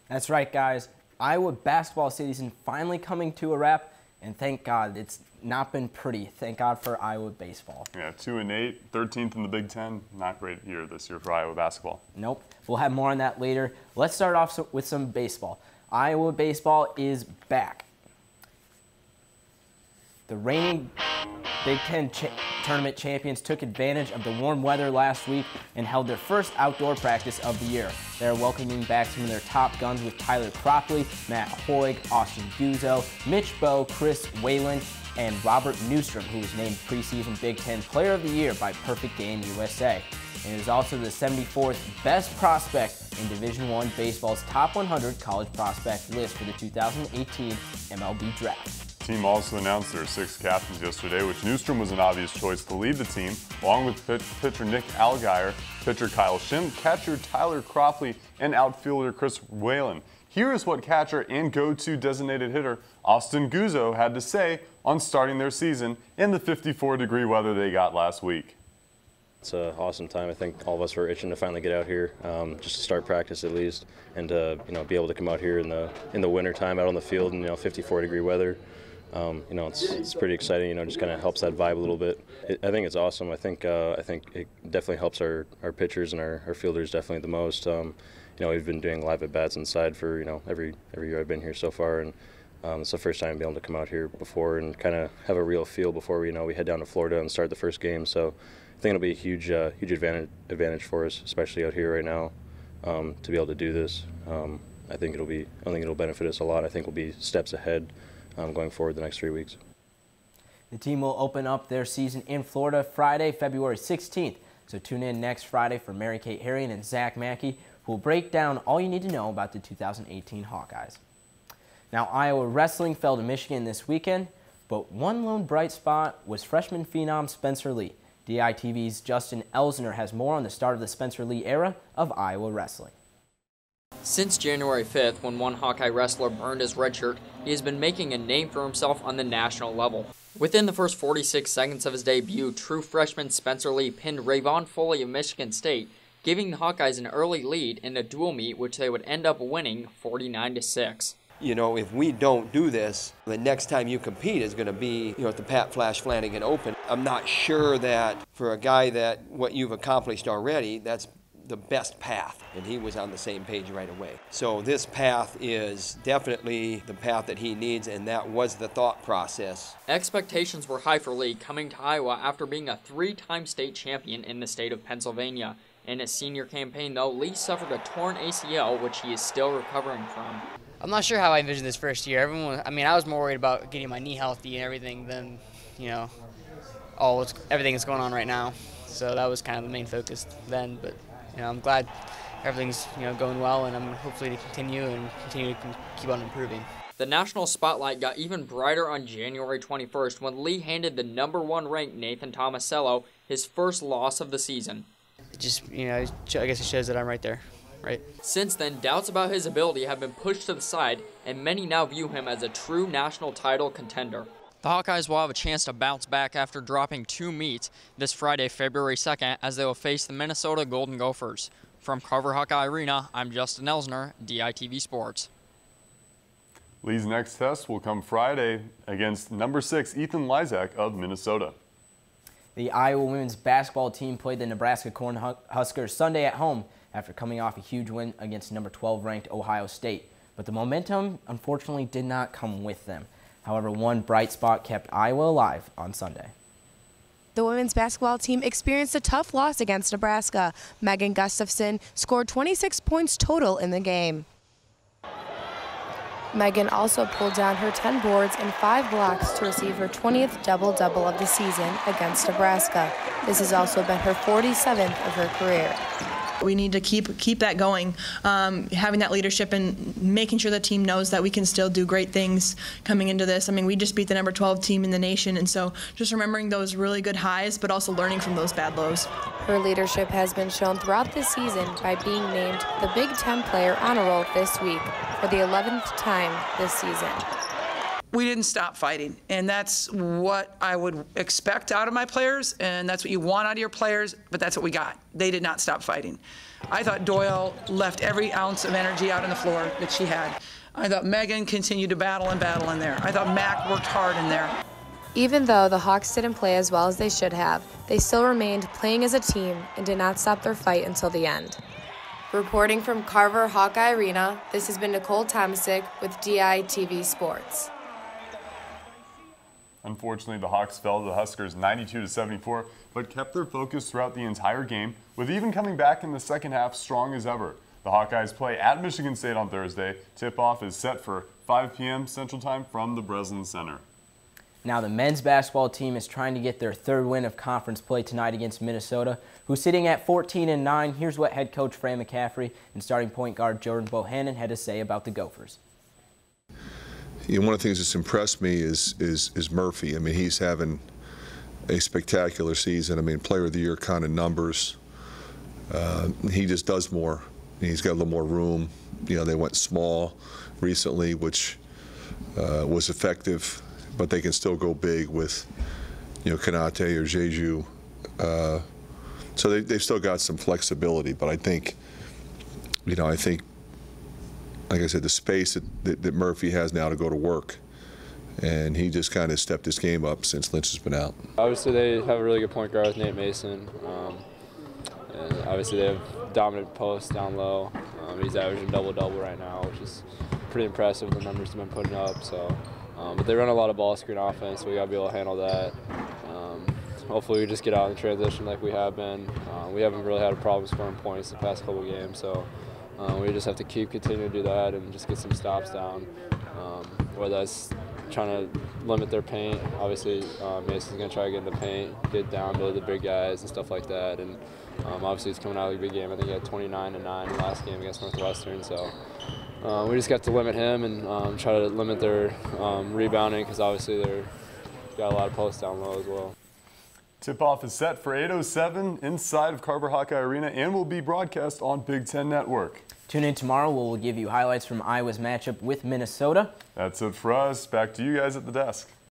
That's right, guys. Iowa basketball season finally coming to a wrap, and thank God it's not been pretty. Thank God for Iowa baseball. Yeah, 2-8, 13th in the Big Ten. Not great year this year for Iowa basketball. Nope. We'll have more on that later. Let's start off with some baseball. Iowa baseball is back. The reigning Big Ten tournament champions took advantage of the warm weather last week and held their first outdoor practice of the year. They're welcoming back some of their top guns with Tyler Cropley, Matt Hoig, Austin Guzzo, Mitch Bowe, Chris Whalen, and Robert Newstrom, who was named preseason Big Ten Player of the Year by Perfect Game USA. And is also the 74th best prospect in Division I baseball's top 100 college prospect list for the 2018 MLB Draft. The team also announced their 6 captains yesterday, which Newstrom was an obvious choice to lead the team, along with pitcher Nick Allgaier, pitcher Kyle Shim, catcher Tyler Cropley, and outfielder Chris Whalen. Here is what catcher and go-to designated hitter Austin Guzzo had to say on starting their season in the 54-degree weather they got last week. It's an awesome time. I think all of us were itching to finally get out here, just to start practice at least, and be able to come out here in the winter time out on the field in 54-degree weather. It's pretty exciting. Just kind of helps that vibe a little bit. I think it's awesome. I think it definitely helps our pitchers and our fielders definitely the most. We've been doing live at bats inside for every year I've been here so far, and it's the first time being able to come out here before and kind of have a real feel before we head down to Florida and start the first game. So I think it'll be a huge advantage for us, especially out here right now, to be able to do this. I think it'll benefit us a lot. I think we'll be steps ahead going forward the next 3 weeks. The team will open up their season in Florida Friday, February 16th. So tune in next Friday for Mary Kate Harrion and Zach Mackey, who will break down all you need to know about the 2018 Hawkeyes. Now, Iowa wrestling fell to Michigan this weekend, but one lone bright spot was freshman phenom Spencer Lee. DITV's Justin Elsner has more on the start of the Spencer Lee era of Iowa wrestling. Since January 5th, when one Hawkeye wrestler burned his red shirt, he has been making a name for himself on the national level. Within the first 46 seconds of his debut, true freshman Spencer Lee pinned Rayvon Foley of Michigan State, giving the Hawkeyes an early lead in a dual meet, which they would end up winning 49-6. If we don't do this, the next time you compete is going to be, at the Pat Flash Flanagan Open. I'm not sure that for a guy that what you've accomplished already, that's the best path, and he was on the same page right away. So this path is definitely the path that he needs, and that was the thought process. Expectations were high for Lee coming to Iowa after being a 3-time state champion in the state of Pennsylvania. In his senior campaign, though, Lee suffered a torn ACL, which he is still recovering from. I'm not sure how I envisioned this first year. I was more worried about getting my knee healthy and everything than, everything that's going on right now. So that was kind of the main focus then, but I'm glad everything's going well, and I'm hopefully to continue to keep on improving. The national spotlight got even brighter on January 21st when Lee handed the #1 ranked Nathan Tomasello his first loss of the season. It just, I guess it shows that I'm right there, right? Since then, doubts about his ability have been pushed to the side, and many now view him as a true national title contender. The Hawkeyes will have a chance to bounce back after dropping 2 meets this Friday, February 2nd, as they will face the Minnesota Golden Gophers. From Carver Hawkeye Arena, I'm Justin Elsner, DITV Sports. Lee's next test will come Friday against number 6 Ethan Lysak of Minnesota. The Iowa women's basketball team played the Nebraska Cornhuskers Sunday at home after coming off a huge win against number 12 ranked Ohio State. But the momentum, unfortunately, did not come with them. However, one bright spot kept Iowa alive on Sunday. The women's basketball team experienced a tough loss against Nebraska. Megan Gustafson scored 26 points total in the game. Megan also pulled down her 10 boards and 5 blocks to receive her 20th double-double of the season against Nebraska. This has also been her 47th of her career. We need to keep that going, having that leadership and making sure the team knows that we can still do great things coming into this. We just beat the number 12 team in the nation, and so just remembering those really good highs, but also learning from those bad lows. Her leadership has been shown throughout this season by being named the Big Ten Player Honor Roll this week for the 11th time this season. we didn't stop fighting, and that's what I would expect out of my players, and that's what you want out of your players, but that's what we got. They did not stop fighting. I thought Doyle left every ounce of energy out on the floor that she had. I thought Megan continued to battle in there. I thought Mac worked hard in there. Even though the Hawks didn't play as well as they should have, they still remained playing as a team and did not stop their fight until the end. Reporting from Carver Hawkeye Arena, this has been Nicole Tomasic with DITV Sports. Unfortunately, the Hawks fell to the Huskers 92-74, but kept their focus throughout the entire game, with even coming back in the second half strong as ever. The Hawkeyes play at Michigan State on Thursday. Tip-off is set for 5 p.m. Central Time from the Breslin Center. Now the men's basketball team is trying to get their third win of conference play tonight against Minnesota, who's sitting at 14-9. Here's what head coach Fran McCaffrey and starting point guard Jordan Bohannon had to say about the Gophers. You know, one of the things that's impressed me is Murphy. I mean, he's having a spectacular season. I mean, player of the year kind of numbers. He just does more. He's got a little more room. You know, they went small recently, which was effective, but they can still go big with, you know, Kanate or Jeju. So they've still got some flexibility, but I think, you know, like I said, the space that Murphy has now to go to work, and he just kind of stepped his game up since Lynch has been out. Obviously, they have a really good point guard with Nate Mason. And obviously, they have dominant posts down low. He's averaging double-double right now, which is pretty impressive, the numbers he's been putting up. So, but they run a lot of ball screen offense, so we got to be able to handle that. Hopefully, we just get out in transition like we have been. We haven't really had a problem scoring points the past couple games, so we just have to continue to do that and just get some stops down. Whether that's trying to limit their paint. Obviously, Mason's going to try to get in the paint, get down to the big guys and stuff like that. And obviously, he's coming out of a big game. I think he had 29-9 in the last game against Northwestern. So we just got to limit him and try to limit their rebounding, because obviously they're got a lot of posts down low as well. Tip-off is set for 8:07 inside of Carver Hawkeye Arena and will be broadcast on Big Ten Network. Tune in tomorrow. We'll give you highlights from Iowa's matchup with Minnesota. That's it for us. Back to you guys at the desk.